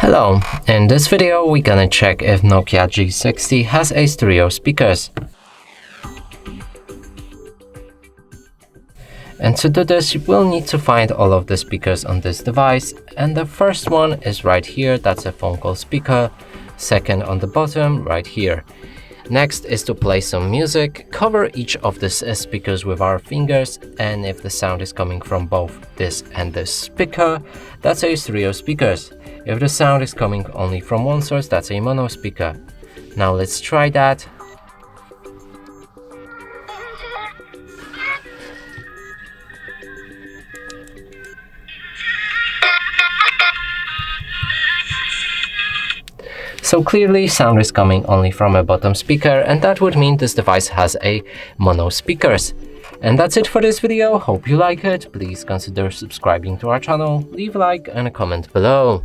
Hello, in this video we're gonna check if NOKIA G60 has a stereo speakers. And to do this, you will need to find all of the speakers on this device, and the first one is right here, that's a phone call speaker. Second on the bottom, right here. Next is to play some music, cover each of these speakers with our fingers, and if the sound is coming from both this and this speaker, that's a stereo speakers. If the sound is coming only from one source, that's a mono speaker. Now let's try that. So clearly sound is coming only from a bottom speaker, and that would mean this device has a mono speakers. And that's it for this video. Hope you like it. Please consider subscribing to our channel, leave a like and a comment below.